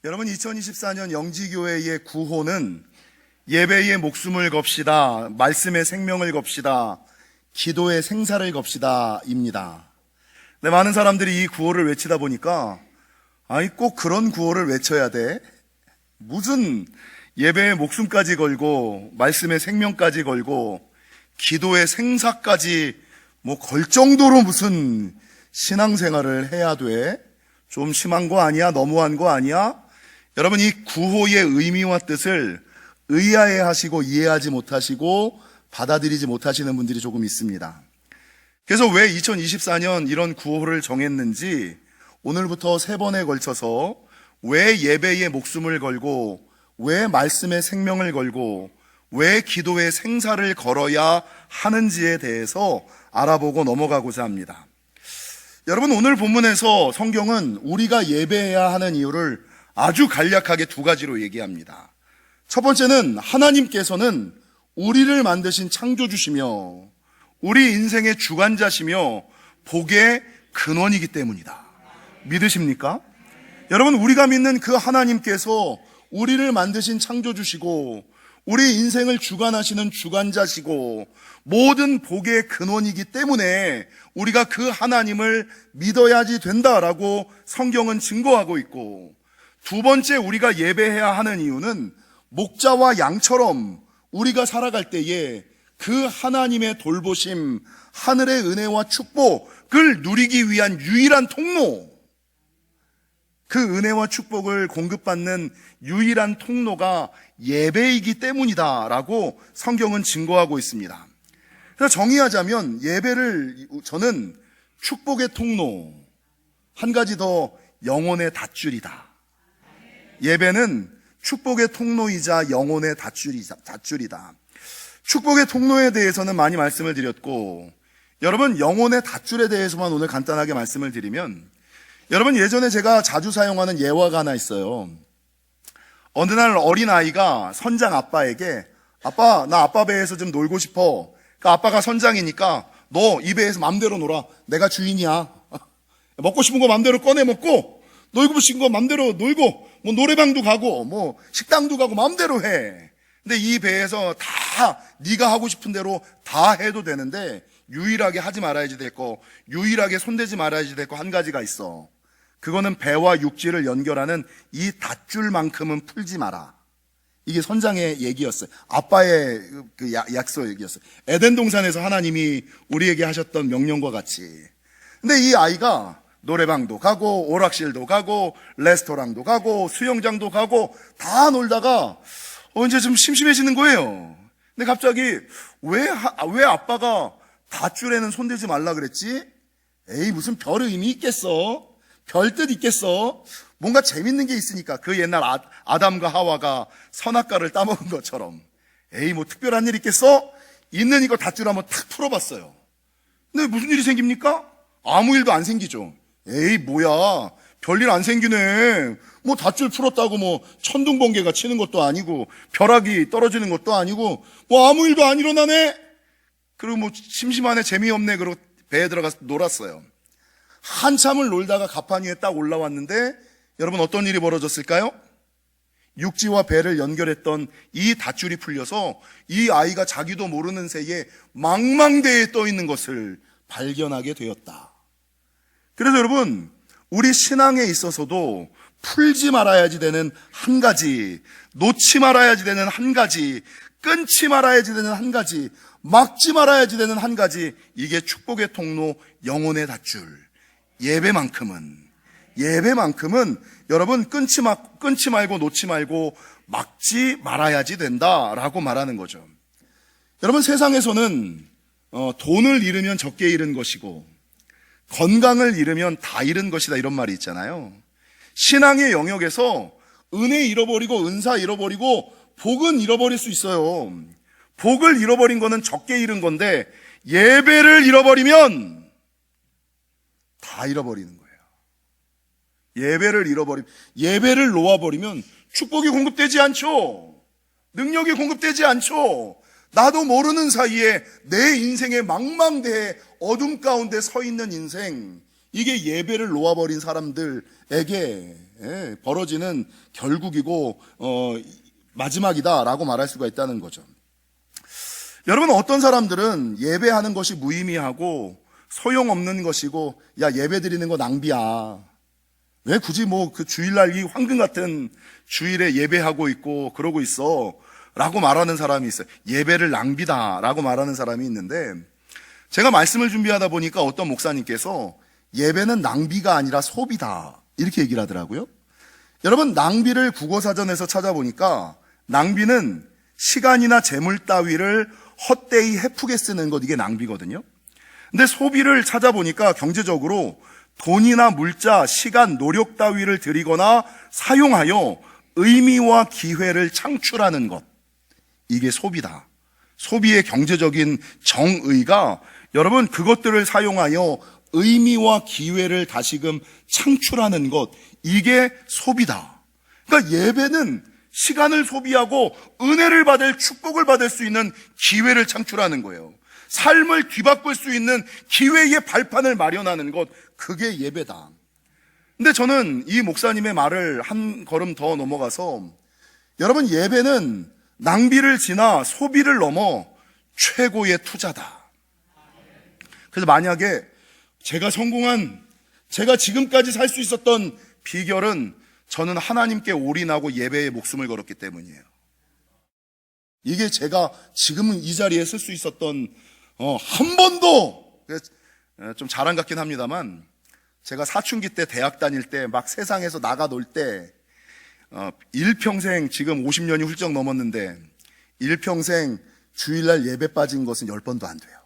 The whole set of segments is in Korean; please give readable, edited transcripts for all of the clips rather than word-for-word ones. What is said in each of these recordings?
여러분, 2024년 영지교회의 구호는 예배의 목숨을 겁시다, 말씀의 생명을 겁시다, 기도의 생사를 겁시다 입니다. 네, 많은 사람들이 이 구호를 외치다 보니까 꼭 그런 구호를 외쳐야 돼? 무슨 예배의 목숨까지 걸고 말씀의 생명까지 걸고 기도의 생사까지 걸 정도로 무슨 신앙생활을 해야 돼? 좀 심한 거 아니야? 너무한 거 아니야? 여러분, 이 구호의 의미와 뜻을 의아해하시고 이해하지 못하시고 받아들이지 못하시는 분들이 조금 있습니다. 그래서 왜 2024년 이런 구호를 정했는지 오늘부터 3번에 걸쳐서 왜 예배의 목숨을 걸고 왜 말씀의 생명을 걸고 왜 기도의 생사를 걸어야 하는지에 대해서 알아보고 넘어가고자 합니다. 여러분, 오늘 본문에서 성경은 우리가 예배해야 하는 이유를 아주 간략하게 2가지로 얘기합니다. 첫 번째는 하나님께서는 우리를 만드신 창조주시며 우리 인생의 주관자시며 복의 근원이기 때문이다. 믿으십니까? 여러분, 우리가 믿는 그 하나님께서 우리를 만드신 창조주시고 우리 인생을 주관하시는 주관자시고 모든 복의 근원이기 때문에 우리가 그 하나님을 믿어야지 된다라고 성경은 증거하고 있고, 2번째 우리가 예배해야 하는 이유는 목자와 양처럼 우리가 살아갈 때에 그 하나님의 돌보심, 하늘의 은혜와 축복을 누리기 위한 유일한 통로, 그 은혜와 축복을 공급받는 유일한 통로가 예배이기 때문이다라고 성경은 증거하고 있습니다. 그래서 정의하자면 예배를 저는 축복의 통로, 한 가지 더 영혼의 닷줄이다. 예배는 축복의 통로이자 영혼의 닷줄이다. 축복의 통로에 대해서는 많이 말씀을 드렸고, 여러분, 영혼의 닷줄에 대해서만 오늘 간단하게 말씀을 드리면, 여러분, 예전에 제가 자주 사용하는 예화가 하나 있어요. 어느 날 어린아이가 선장 아빠에게 아빠, 나 아빠 배에서 좀 놀고 싶어. 그러니까 아빠가 선장이니까 너 이 배에서 맘대로 놀아. 내가 주인이야. 먹고 싶은 거 맘대로 꺼내 먹고 놀고 싶은 거 맘대로 놀고 노래방도 가고 식당도 가고 맘대로 해. 근데 이 배에서 다 네가 하고 싶은 대로 다 해도 되는데 유일하게 하지 말아야지 될 거, 유일하게 손대지 말아야지 될 거 한 가지가 있어. 그거는 배와 육지를 연결하는 이 닷줄만큼은 풀지 마라. 이게 선장의 얘기였어요. 아빠의 그 약속 얘기였어요. 에덴 동산에서 하나님이 우리에게 하셨던 명령과 같이. 근데 이 아이가 노래방도 가고 오락실도 가고 레스토랑도 가고 수영장도 가고 다 놀다가 이제 좀 심심해지는 거예요. 근데 갑자기 왜 아빠가 닷줄에는 손대지 말라 그랬지? 에이, 무슨 별 의미 있겠어? 별 뜻 있겠어? 뭔가 재밌는 게 있으니까. 그 옛날 아담과 하와가 선악과를 따먹은 것처럼. 에이, 특별한 일 있겠어? 있는 이거 닷줄 한번 탁 풀어봤어요. 근데 무슨 일이 생깁니까? 아무 일도 안 생기죠. 에이, 뭐야, 별일 안 생기네. 닷줄 풀었다고 천둥번개가 치는 것도 아니고 벼락이 떨어지는 것도 아니고 아무 일도 안 일어나네. 그리고 심심하네, 재미없네. 그러고 배에 들어가서 놀았어요. 한참을 놀다가 가판 위에 딱 올라왔는데 여러분, 어떤 일이 벌어졌을까요? 육지와 배를 연결했던 이 닷줄이 풀려서 이 아이가 자기도 모르는 새에 망망대해에 떠 있는 것을 발견하게 되었다. 그래서 여러분, 우리 신앙에 있어서도 풀지 말아야지 되는 한 가지, 놓지 말아야지 되는 한 가지, 끊지 말아야지 되는 한 가지, 막지 말아야지 되는 한 가지, 이게 축복의 통로, 영혼의 닷줄. 예배만큼은 여러분 끊지 말고 놓지 말고 막지 말아야지 된다라고 말하는 거죠. 여러분, 세상에서는 돈을 잃으면 적게 잃은 것이고 건강을 잃으면 다 잃은 것이다, 이런 말이 있잖아요. 신앙의 영역에서 은혜 잃어버리고 은사 잃어버리고 복은 잃어버릴 수 있어요. 복을 잃어버린 거는 적게 잃은 건데 예배를 잃어버리면 다 잃어버리는 거예요. 예배를 놓아버리면 축복이 공급되지 않죠. 능력이 공급되지 않죠. 나도 모르는 사이에 내 인생의 망망대해 어둠 가운데 서 있는 인생, 이게 예배를 놓아버린 사람들에게 벌어지는 결국이고 마지막이다라고 말할 수가 있다는 거죠. 여러분, 어떤 사람들은 예배하는 것이 무의미하고 소용없는 것이고, 야, 예배 드리는 거 낭비야. 왜 굳이 그 주일날 이 황금 같은 주일에 예배하고 있고 그러고 있어? 라고 말하는 사람이 있어요. 예배를 낭비다라고 말하는 사람이 있는데, 제가 말씀을 준비하다 보니까 어떤 목사님께서 예배는 낭비가 아니라 소비다, 이렇게 얘기를 하더라고요. 여러분, 낭비를 국어사전에서 찾아보니까 낭비는 시간이나 재물 따위를 헛되이 헤프게 쓰는 것, 이게 낭비거든요. 근데 소비를 찾아보니까 경제적으로 돈이나 물자, 시간, 노력 따위를 들이거나 사용하여 의미와 기회를 창출하는 것, 이게 소비다. 소비의 경제적인 정의가 여러분, 그것들을 사용하여 의미와 기회를 다시금 창출하는 것, 이게 소비다. 그러니까 예배는 시간을 소비하고 은혜를 받을, 축복을 받을 수 있는 기회를 창출하는 거예요. 삶을 뒤바꿀 수 있는 기회의 발판을 마련하는 것, 그게 예배다. 근데 저는 이 목사님의 말을 한 걸음 더 넘어가서, 여러분, 예배는 낭비를 지나 소비를 넘어 최고의 투자다. 그래서 만약에 제가 지금까지 살 수 있었던 비결은 저는 하나님께 올인하고 예배에 목숨을 걸었기 때문이에요. 이게 제가 지금은 이 자리에 설 수 있었던 한 번도, 좀 자랑 같긴 합니다만, 제가 사춘기 때 대학 다닐 때 막 세상에서 나가 놀 때 일평생, 지금 50년이 훌쩍 넘었는데 일평생 주일날 예배 빠진 것은 10번도 안 돼요.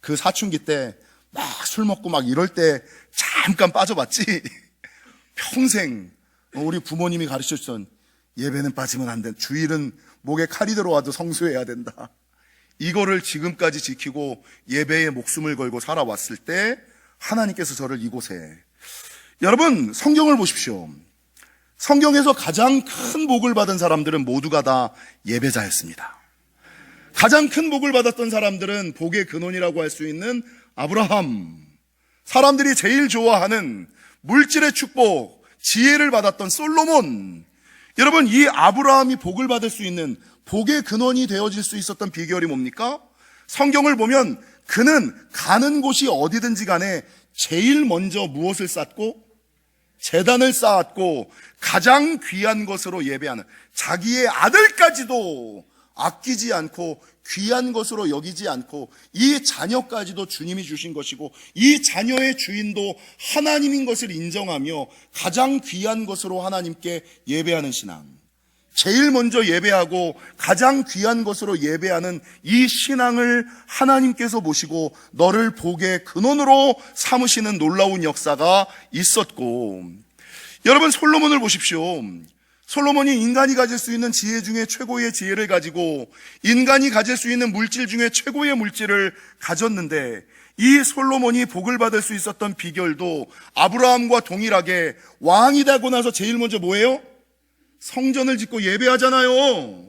그 사춘기 때 막 술 먹고 막 이럴 때 잠깐 빠져봤지 평생 우리 부모님이 가르쳐주던 예배는 빠지면 안 된다. 주일은 목에 칼이 들어와도 성수해야 된다. 이거를 지금까지 지키고 예배에 목숨을 걸고 살아왔을 때 하나님께서 저를 이곳에, 여러분, 성경을 보십시오. 성경에서 가장 큰 복을 받은 사람들은 모두가 다 예배자였습니다. 가장 큰 복을 받았던 사람들은 복의 근원이라고 할 수 있는 아브라함, 사람들이 제일 좋아하는 물질의 축복, 지혜를 받았던 솔로몬. 여러분, 이 아브라함이 복을 받을 수 있는 복의 근원이 되어질 수 있었던 비결이 뭡니까? 성경을 보면 그는 가는 곳이 어디든지 간에 제일 먼저 무엇을 쌓고? 제단을 쌓았고 가장 귀한 것으로 예배하는, 자기의 아들까지도 아끼지 않고 귀한 것으로 여기지 않고 이 자녀까지도 주님이 주신 것이고 이 자녀의 주인도 하나님인 것을 인정하며 가장 귀한 것으로 하나님께 예배하는 신앙, 제일 먼저 예배하고 가장 귀한 것으로 예배하는 이 신앙을 하나님께서 보시고 너를 복의 근원으로 삼으시는 놀라운 역사가 있었고, 여러분, 솔로몬을 보십시오. 솔로몬이 인간이 가질 수 있는 지혜 중에 최고의 지혜를 가지고 인간이 가질 수 있는 물질 중에 최고의 물질을 가졌는데, 이 솔로몬이 복을 받을 수 있었던 비결도 아브라함과 동일하게 왕이 되고 나서 제일 먼저 뭐예요? 성전을 짓고 예배하잖아요.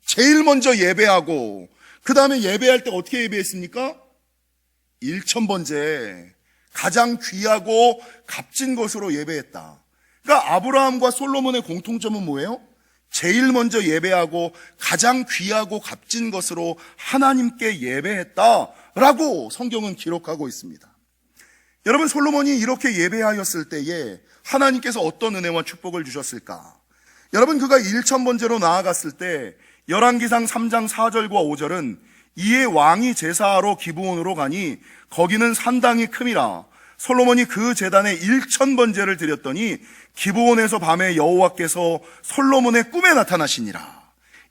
제일 먼저 예배하고 그 다음에 예배할 때 어떻게 예배했습니까? 일천번째 가장 귀하고 값진 것으로 예배했다. 그러니까 아브라함과 솔로몬의 공통점은 뭐예요? 제일 먼저 예배하고 가장 귀하고 값진 것으로 하나님께 예배했다라고 성경은 기록하고 있습니다. 여러분, 솔로몬이 이렇게 예배하였을 때에 하나님께서 어떤 은혜와 축복을 주셨을까? 여러분, 그가 1000번째로 나아갔을 때 열왕기상 3장 4절과 5절은 이에 왕이 제사하러 기브온으로 가니 거기는 산당이 큼이라. 솔로몬이 그 제단에 1000번제를 드렸더니 기브온에서 밤에 여호와께서 솔로몬의 꿈에 나타나시니라.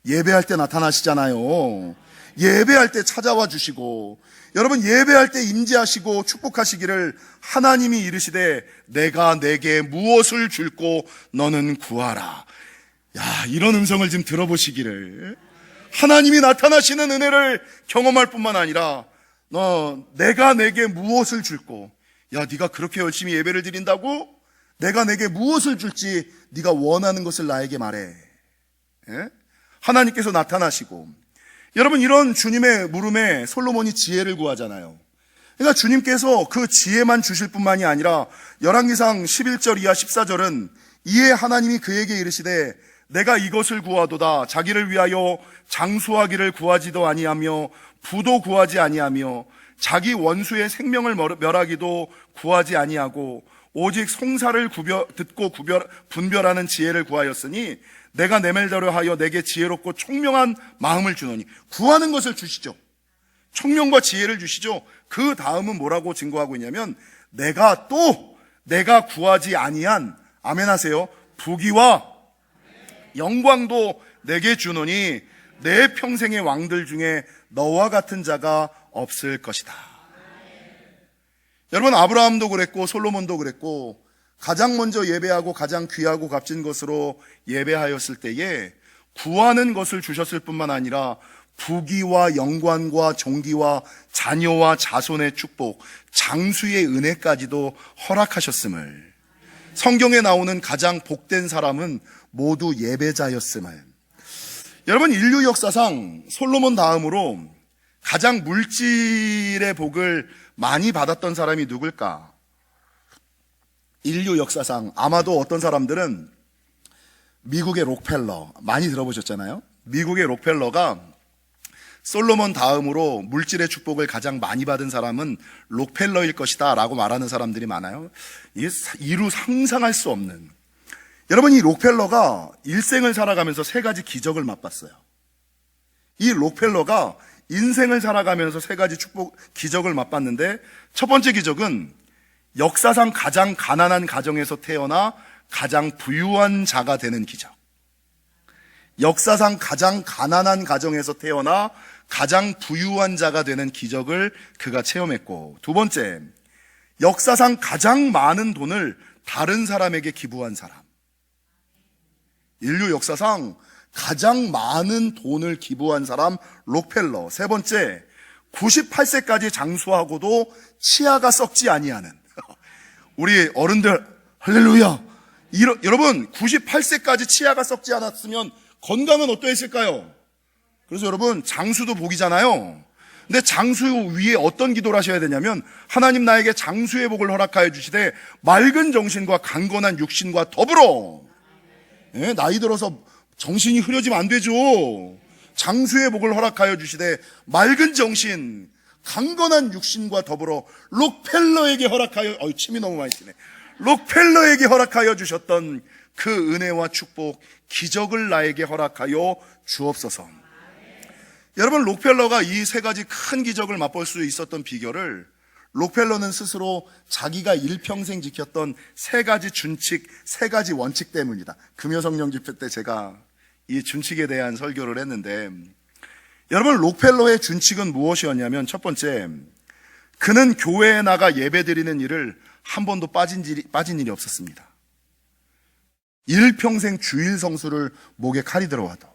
예배할 때 나타나시잖아요. 예배할 때 찾아와 주시고, 여러분, 예배할 때 임재하시고 축복하시기를 하나님이 이르시되 내가 내게 무엇을 줄고 너는 구하라. 야, 이런 음성을 좀 들어보시기를. 하나님이 나타나시는 은혜를 경험할 뿐만 아니라 내가 내게 무엇을 줄고, 야, 네가 그렇게 열심히 예배를 드린다고? 내가 내게 무엇을 줄지 네가 원하는 것을 나에게 말해. 예? 하나님께서 나타나시고, 여러분, 이런 주님의 물음에 솔로몬이 지혜를 구하잖아요. 그러니까 주님께서 그 지혜만 주실 뿐만이 아니라 열왕기상 11절 이하 14절은 이에 하나님이 그에게 이르시되 내가 이것을 구하도다. 자기를 위하여 장수하기를 구하지도 아니하며 부도 구하지 아니하며 자기 원수의 생명을 멸하기도 구하지 아니하고 오직 송사를 듣고 분별하는 지혜를 구하였으니 내가 내 말대로 하여 내게 지혜롭고 총명한 마음을 주노니. 구하는 것을 주시죠. 총명과 지혜를 주시죠. 그 다음은 뭐라고 증거하고 있냐면 내가 구하지 아니한, 아멘 하세요, 부귀와 영광도 내게 주노니 내 평생의 왕들 중에 너와 같은 자가 없을 것이다. 여러분, 아브라함도 그랬고 솔로몬도 그랬고 가장 먼저 예배하고 가장 귀하고 값진 것으로 예배하였을 때에 구하는 것을 주셨을 뿐만 아니라 부귀와 영광과 존귀와 자녀와 자손의 축복, 장수의 은혜까지도 허락하셨음을, 성경에 나오는 가장 복된 사람은 모두 예배자였음을. 여러분, 인류 역사상 솔로몬 다음으로 가장 물질의 복을 많이 받았던 사람이 누굴까? 인류 역사상 아마도 어떤 사람들은 미국의 록펠러, 많이 들어보셨잖아요. 미국의 록펠러가 솔로몬 다음으로 물질의 축복을 가장 많이 받은 사람은 록펠러일 것이다 라고 말하는 사람들이 많아요. 이게 이루 상상할 수 없는. 여러분, 이 록펠러가 일생을 살아가면서 세 가지 기적을 맛봤어요. 이 록펠러가 인생을 살아가면서 세 가지 기적을 맛봤는데, 첫 번째 기적은 역사상 가장 가난한 가정에서 태어나 가장 부유한 자가 되는 기적. 역사상 가장 가난한 가정에서 태어나 가장 부유한 자가 되는 기적을 그가 체험했고, 두 번째, 역사상 가장 많은 돈을 다른 사람에게 기부한 사람. 인류 역사상 가장 많은 돈을 기부한 사람 록펠러. 세 번째, 98세까지 장수하고도 치아가 썩지 아니하는. 우리 어른들 할렐루야. 여러분, 98세까지 치아가 썩지 않았으면 건강은 어떠했을까요? 그래서 여러분, 장수도 복이잖아요. 근데 장수 위에 어떤 기도를 하셔야 되냐면, 하나님 나에게 장수의 복을 허락하여 주시되 맑은 정신과 강건한 육신과 더불어. 나이 들어서 정신이 흐려지면 안 되죠. 장수의 복을 허락하여 주시되 맑은 정신, 강건한 육신과 더불어 록펠러에게 허락하여, 침이 너무 많이 튀네. 록펠러에게 허락하여 주셨던 그 은혜와 축복, 기적을 나에게 허락하여 주옵소서. 여러분, 록펠러가 이 세 가지 큰 기적을 맛볼 수 있었던 비결을, 록펠러는 스스로 자기가 일평생 지켰던 세 가지 준칙, 세 가지 원칙 때문이다. 금요성령 집회 때 제가 이 준칙에 대한 설교를 했는데, 여러분, 록펠러의 준칙은 무엇이었냐면, 첫 번째, 그는 교회에 나가 예배드리는 일을 한 번도 빠진 일이 없었습니다. 일평생 주일 성수를 목에 칼이 들어와도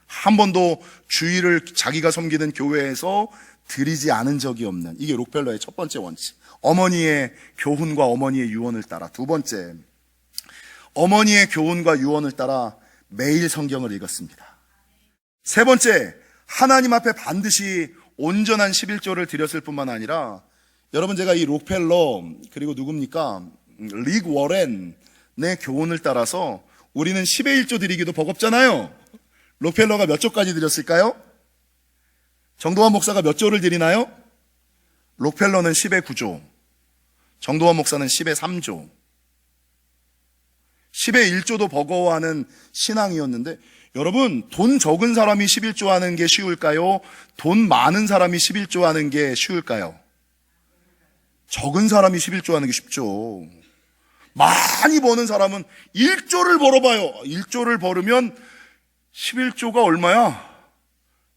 한 번도 주일을 자기가 섬기는 교회에서 드리지 않은 적이 없는, 이게 록펠러의 첫 번째 원칙. 어머니의 교훈과 어머니의 유언을 따라. 두 번째, 어머니의 교훈과 유언을 따라 매일 성경을 읽었습니다. 세 번째, 하나님 앞에 반드시 온전한 11조를 드렸을 뿐만 아니라, 여러분, 제가 이 록펠러, 그리고 누굽니까? 릭 워렌의 교훈을 따라서 우리는 10의 1조 드리기도 버겁잖아요. 록펠러가 몇 조까지 드렸을까요? 정도환 목사가 몇 조를 드리나요? 록펠러는 10의 9조, 정도환 목사는 10의 3조. 10의 1조도 버거워하는 신앙이었는데, 여러분, 돈 적은 사람이 11조 하는 게 쉬울까요? 돈 많은 사람이 11조 하는 게 쉬울까요? 적은 사람이 11조 하는 게 쉽죠. 많이 버는 사람은 1조를 벌어봐요. 1조를 벌으면 11조가 얼마야?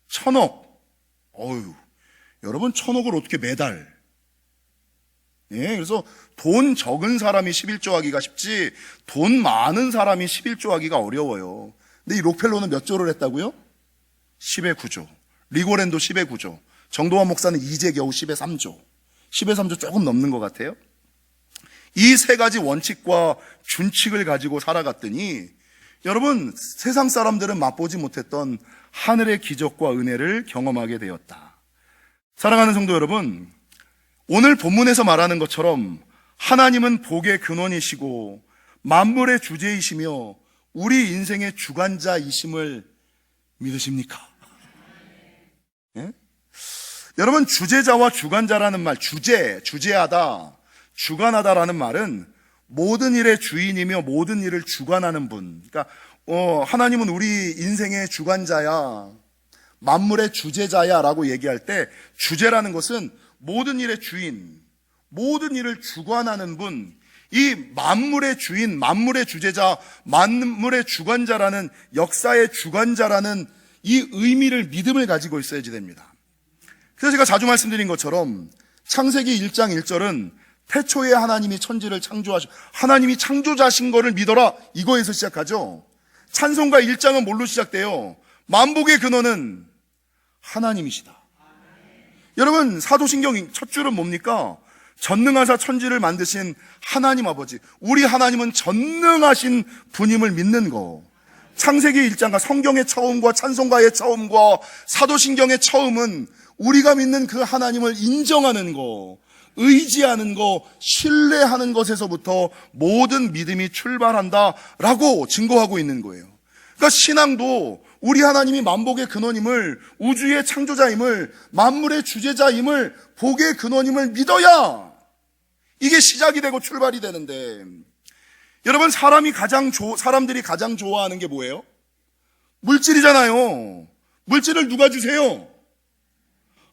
1000억. 여러분, 1000억을 어떻게 매달? 그래서 돈 적은 사람이 11조 하기가 쉽지, 돈 많은 사람이 11조 하기가 어려워요. 근데 이 록펠러는 몇 조를 했다고요? 10의 9조. 리고렌도 10의 9조. 정도환 목사는 이제 겨우 10의 3조. 10의 3조 조금 넘는 것 같아요. 이 세 가지 원칙과 준칙을 가지고 살아갔더니, 여러분, 세상 사람들은 맛보지 못했던 하늘의 기적과 은혜를 경험하게 되었다. 사랑하는 성도 여러분, 오늘 본문에서 말하는 것처럼 하나님은 복의 근원이시고 만물의 주제이시며 우리 인생의 주관자이심을 믿으십니까? 예? 여러분, 주제자와 주관자라는 말, 주제하다, 주관하다라는 말은 모든 일의 주인이며 모든 일을 주관하는 분. 그러니까 하나님은 우리 인생의 주관자야, 만물의 주제자야 라고 얘기할 때 주제라는 것은 모든 일의 주인, 모든 일을 주관하는 분, 이 만물의 주인, 만물의 주제자, 만물의 주관자라는, 역사의 주관자라는 이 의미를, 믿음을 가지고 있어야지 됩니다. 그래서 제가 자주 말씀드린 것처럼 창세기 1장 1절은 태초에 하나님이 천지를 하나님이 창조자신 거를 믿어라, 이거에서 시작하죠. 찬송가 1장은 뭘로 시작돼요? 만복의 근원은 하나님이시다. 여러분, 사도신경 첫 줄은 뭡니까? 전능하사 천지를 만드신 하나님 아버지, 우리 하나님은 전능하신 분임을 믿는 거. 창세기 1장과 성경의 처음과 찬송가의 처음과 사도신경의 처음은 우리가 믿는 그 하나님을 인정하는 거, 의지하는 거, 신뢰하는 것에서부터 모든 믿음이 출발한다라고 증거하고 있는 거예요. 그러니까 신앙도 우리 하나님이 만복의 근원임을, 우주의 창조자임을, 만물의 주제자임을, 복의 근원임을 믿어야 이게 시작이 되고 출발이 되는데, 여러분, 사람들이 가장 좋아하는 게 뭐예요? 물질이잖아요. 물질을 누가 주세요?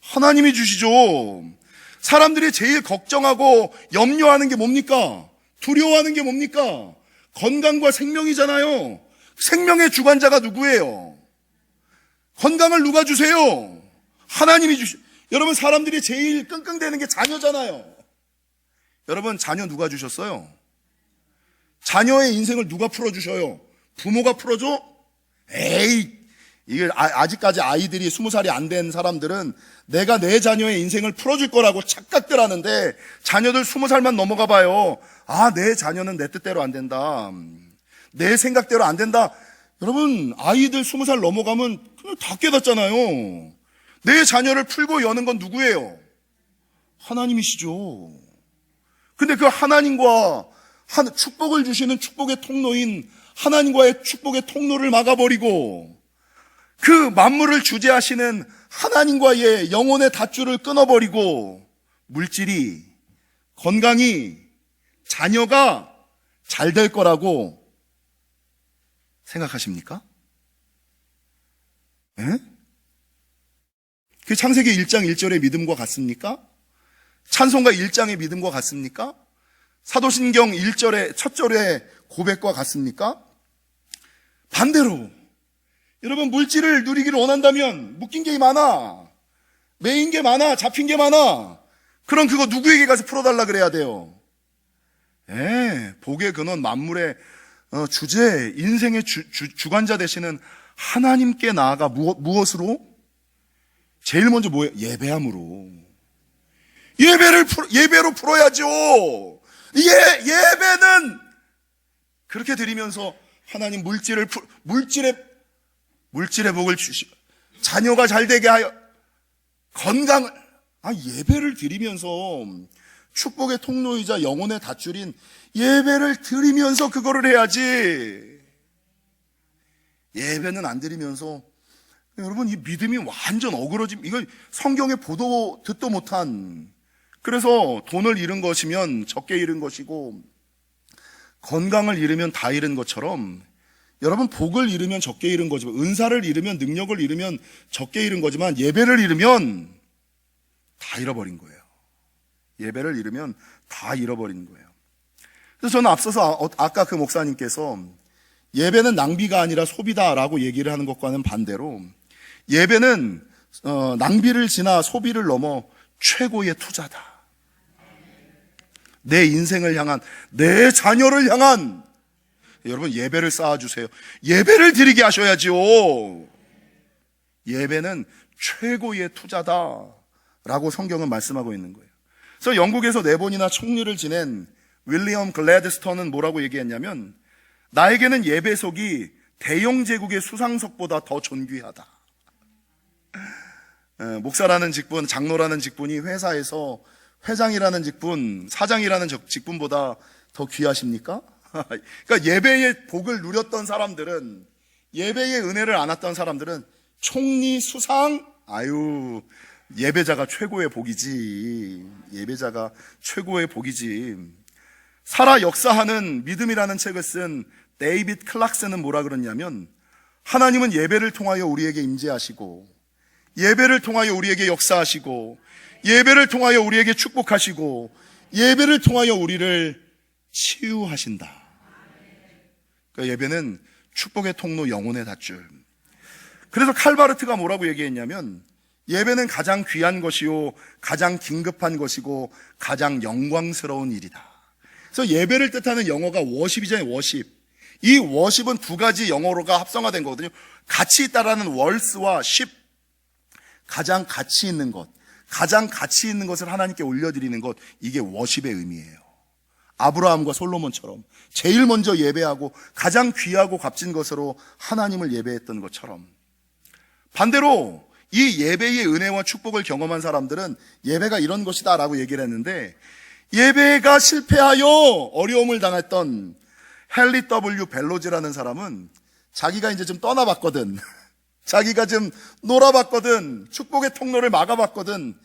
하나님이 주시죠. 사람들이 제일 걱정하고 염려하는 게 뭡니까? 두려워하는 게 뭡니까? 건강과 생명이잖아요. 생명의 주관자가 누구예요? 건강을 누가 주세요? 하나님이 여러분, 사람들이 제일 끙끙대는 게 자녀잖아요. 여러분, 자녀 누가 주셨어요? 자녀의 인생을 누가 풀어주셔요? 부모가 풀어줘? 에이, 이게 아직까지 아이들이 20살이 안 된 사람들은 내가 내 자녀의 인생을 풀어줄 거라고 착각들 하는데, 자녀들 20살만 넘어가 봐요. 아, 내 자녀는 내 뜻대로 안 된다, 내 생각대로 안 된다. 여러분, 아이들 20살 넘어가면 그냥 다 깨닫잖아요. 내 자녀를 풀고 여는 건 누구예요? 하나님이시죠. 근데 그 하나님과 축복을 주시는 축복의 통로인 하나님과의 축복의 통로를 막아버리고, 그 만물을 주재하시는 하나님과의 영혼의 닷줄을 끊어버리고, 물질이, 건강이, 자녀가 잘 될 거라고 생각하십니까? 에? 그 창세기 1장 1절의 믿음과 같습니까? 찬송가 1장의 믿음과 같습니까? 사도신경 1절의 첫 절의 고백과 같습니까? 반대로, 여러분, 물질을 누리기를 원한다면 묶인 게 많아, 매인 게 많아, 잡힌 게 많아. 그럼 그거 누구에게 가서 풀어달라 그래야 돼요? 복의 근원, 만물의 주제, 인생의 주관자 되시는 하나님께 나아가 무엇으로? 제일 먼저 뭐예요? 예배함으로. 예배로 풀어야죠. 예배는 그렇게 드리면서 하나님 물질의 복을 주시고, 자녀가 잘 되게 하여, 건강을, 예배를 드리면서, 축복의 통로이자 영혼의 닷줄인 예배를 드리면서 그거를 해야지. 예배는 안 드리면서, 여러분, 이 믿음이 완전 이건 성경에 보도 듣도 못한, 그래서 돈을 잃은 것이면 적게 잃은 것이고, 건강을 잃으면 다 잃은 것처럼, 여러분, 복을 잃으면 적게 잃은 거지만, 은사를 잃으면, 능력을 잃으면 적게 잃은 거지만, 예배를 잃으면 다 잃어버린 거예요. 예배를 잃으면 다 잃어버린 거예요. 그래서 저는 앞서서 아까 그 목사님께서 예배는 낭비가 아니라 소비다라고 얘기를 하는 것과는 반대로, 예배는 낭비를 지나 소비를 넘어 최고의 투자다. 내 인생을 향한, 내 자녀를 향한, 여러분, 예배를 쌓아주세요. 예배를 드리게 하셔야지요. 예배는 최고의 투자다라고 성경은 말씀하고 있는 거예요. 그래서 영국에서 4번이나 총리를 지낸 윌리엄 글래드스턴은 뭐라고 얘기했냐면, 나에게는 예배석이 대영 제국의 수상석보다 더 존귀하다. 목사라는 직분, 장로라는 직분이 회장이라는 직분, 사장이라는 직분보다 더 귀하십니까? 그러니까 예배의 복을 누렸던 사람들은, 예배의 은혜를 안았던 사람들은 총리, 수상, 예배자가 최고의 복이지. 예배자가 최고의 복이지. 살아 역사하는 믿음이라는 책을 쓴 데이빗 클락슨은 뭐라 그러냐면, 하나님은 예배를 통하여 우리에게 임재하시고, 예배를 통하여 우리에게 역사하시고, 예배를 통하여 우리에게 축복하시고, 예배를 통하여 우리를 치유하신다. 그러니까 예배는 축복의 통로, 영혼의 닷줄. 그래서 칼바르트가 뭐라고 얘기했냐면, 예배는 가장 귀한 것이요, 가장 긴급한 것이고, 가장 영광스러운 일이다. 그래서 예배를 뜻하는 영어가 워십이잖아요. 워십. 이 워십은 두 가지 영어로가 합성화된 거거든요. 가치 있다라는 월스와 십, 가장 가치 있는 것, 가장 가치 있는 것을 하나님께 올려드리는 것, 이게 워십의 의미예요. 아브라함과 솔로몬처럼 제일 먼저 예배하고 가장 귀하고 값진 것으로 하나님을 예배했던 것처럼, 반대로 이 예배의 은혜와 축복을 경험한 사람들은 예배가 이런 것이다 라고 얘기를 했는데, 예배가 실패하여 어려움을 당했던 헨리 W. 벨로즈라는 사람은 자기가 이제 좀 떠나봤거든. 자기가 좀 놀아봤거든. 축복의 통로를 막아봤거든.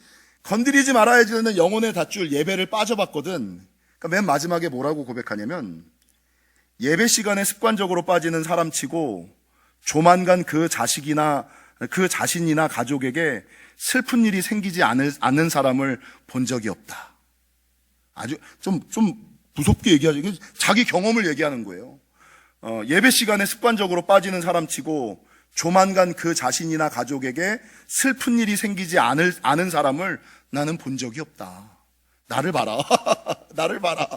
건드리지 말아야 되는 영혼의 닷줄 예배를 빠져봤거든. 그러니까 맨 마지막에 뭐라고 고백하냐면, 예배 시간에 습관적으로 빠지는 사람치고 조만간 그 자신이나 가족에게 슬픈 일이 생기지 않는 사람을 본 적이 없다. 아주 좀 무섭게 얘기하죠. 자기 경험을 얘기하는 거예요. 예배 시간에 습관적으로 빠지는 사람치고 조만간 그 자신이나 가족에게 슬픈 일이 생기지 않은 사람을 나는 본 적이 없다. 나를 봐라. 나를 봐라.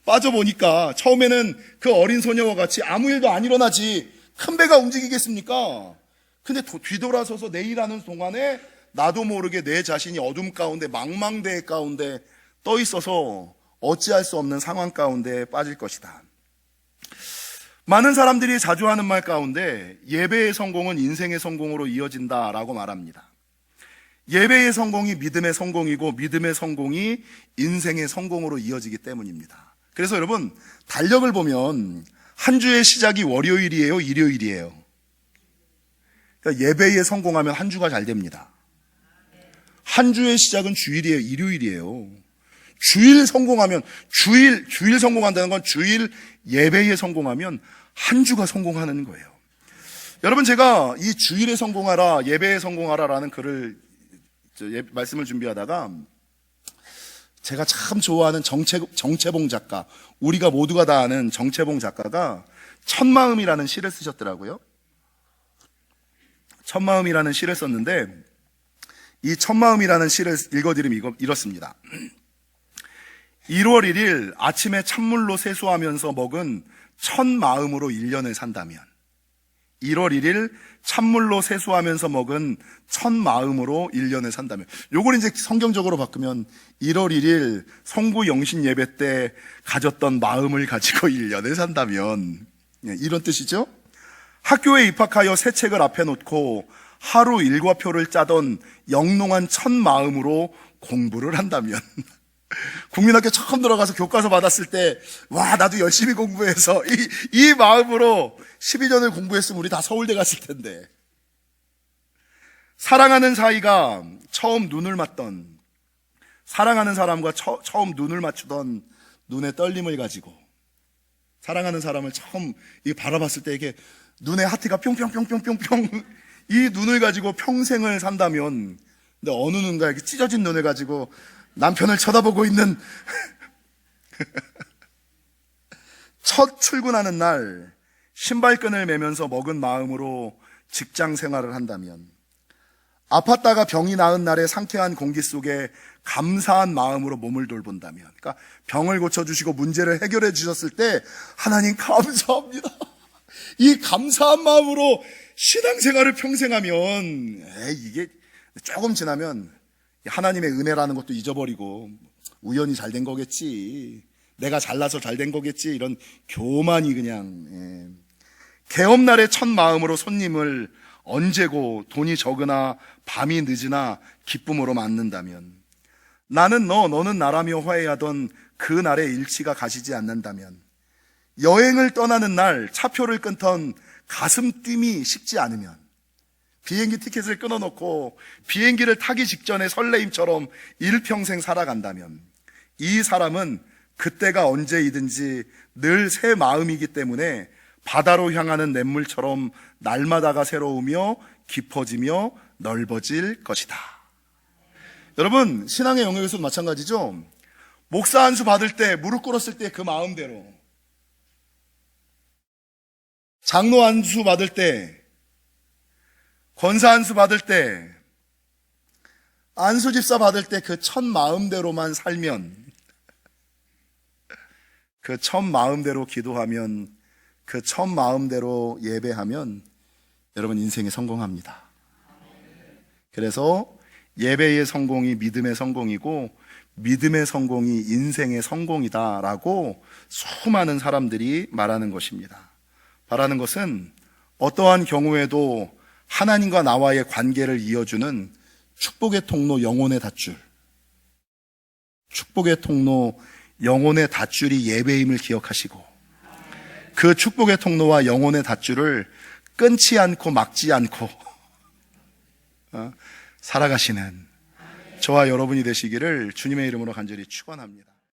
빠져보니까 처음에는 그 어린 소녀와 같이 아무 일도 안 일어나지, 큰 배가 움직이겠습니까? 근데 뒤돌아서서 내 일하는 동안에 나도 모르게 내 자신이 어둠 가운데, 망망대해 가운데 떠 있어서 어찌할 수 없는 상황 가운데 빠질 것이다. 많은 사람들이 자주 하는 말 가운데 예배의 성공은 인생의 성공으로 이어진다라고 말합니다. 예배의 성공이 믿음의 성공이고, 믿음의 성공이 인생의 성공으로 이어지기 때문입니다. 그래서 여러분, 달력을 보면 한 주의 시작이 월요일이에요, 일요일이에요? 그러니까 예배에 성공하면 한 주가 잘 됩니다. 한 주의 시작은 주일이에요, 일요일이에요. 주일 성공하면, 주일 성공한다는 건 주일 예배에 성공하면 한 주가 성공하는 거예요. 여러분, 제가 이 주일에 성공하라, 예배에 성공하라라는 글을, 말씀을 준비하다가 제가 참 좋아하는 정채봉 작가, 우리가 모두가 다 아는 정채봉 작가가 첫마음이라는 시를 쓰셨더라고요. 첫마음이라는 시를 썼는데, 이 첫마음이라는 시를 읽어드리면 이렇습니다. 1월 1일 아침에 찬물로 세수하면서 먹은 첫 마음으로 1년을 산다면, 1월 1일 찬물로 세수하면서 먹은 첫 마음으로 1년을 산다면, 요걸 이제 성경적으로 바꾸면 1월 1일 성구 영신 예배 때 가졌던 마음을 가지고 1년을 산다면, 이런 뜻이죠. 학교에 입학하여 새 책을 앞에 놓고 하루 일과표를 짜던 영롱한 첫 마음으로 공부를 한다면, 국민학교 처음 들어가서 교과서 받았을 때, 와, 나도 열심히 공부해서 이 마음으로 12년을 공부했으면 우리 다 서울대 갔을 텐데. 사랑하는 사이가 처음 눈을 맞던, 사랑하는 사람과 처음 눈을 맞추던 눈의 떨림을 가지고, 사랑하는 사람을 처음 바라봤을 때 이게 눈에 하트가 뿅뿅뿅뿅뿅뿅, 이 눈을 가지고 평생을 산다면, 근데 어느 눈가 이렇게 찢어진 눈을 가지고 남편을 쳐다보고 있는 첫 출근하는 날 신발끈을 매면서 먹은 마음으로 직장 생활을 한다면, 아팠다가 병이 나은 날의 상쾌한 공기 속에 감사한 마음으로 몸을 돌본다면, 그러니까 병을 고쳐주시고 문제를 해결해 주셨을 때 하나님 감사합니다, 이 감사한 마음으로 신앙생활을 평생 하면, 이게 조금 지나면 하나님의 은혜라는 것도 잊어버리고 우연히 잘 된 거겠지, 내가 잘나서 잘 된 거겠지, 이런 교만이 그냥. 개업날의 첫 마음으로 손님을 언제고 돈이 적으나 밤이 늦으나 기쁨으로 맞는다면, 나는 너는 나라며 화해하던 그 날의 일치가 가시지 않는다면, 여행을 떠나는 날 차표를 끊던 가슴 뛰미 식지 않으면, 비행기 티켓을 끊어놓고 비행기를 타기 직전에 설레임처럼 일평생 살아간다면, 이 사람은 그때가 언제이든지 늘 새 마음이기 때문에 바다로 향하는 냇물처럼 날마다가 새로우며 깊어지며 넓어질 것이다. 여러분, 신앙의 영역에서도 마찬가지죠. 목사 안수 받을 때, 무릎 꿇었을 때 그 마음대로, 장로 안수 받을 때, 권사 안수 받을 때, 안수 집사 받을 때 그 첫 마음대로만 살면, 그 첫 마음대로 기도하면, 그 첫 마음대로 예배하면 여러분 인생에 성공합니다. 그래서 예배의 성공이 믿음의 성공이고 믿음의 성공이 인생의 성공이다라고 수많은 사람들이 말하는 것입니다. 바라는 것은 어떠한 경우에도 하나님과 나와의 관계를 이어주는 축복의 통로, 영혼의 닷줄, 축복의 통로, 영혼의 닷줄이 예배임을 기억하시고, 그 축복의 통로와 영혼의 닷줄을 끊지 않고 막지 않고 살아가시는 저와 여러분이 되시기를 주님의 이름으로 간절히 축원합니다.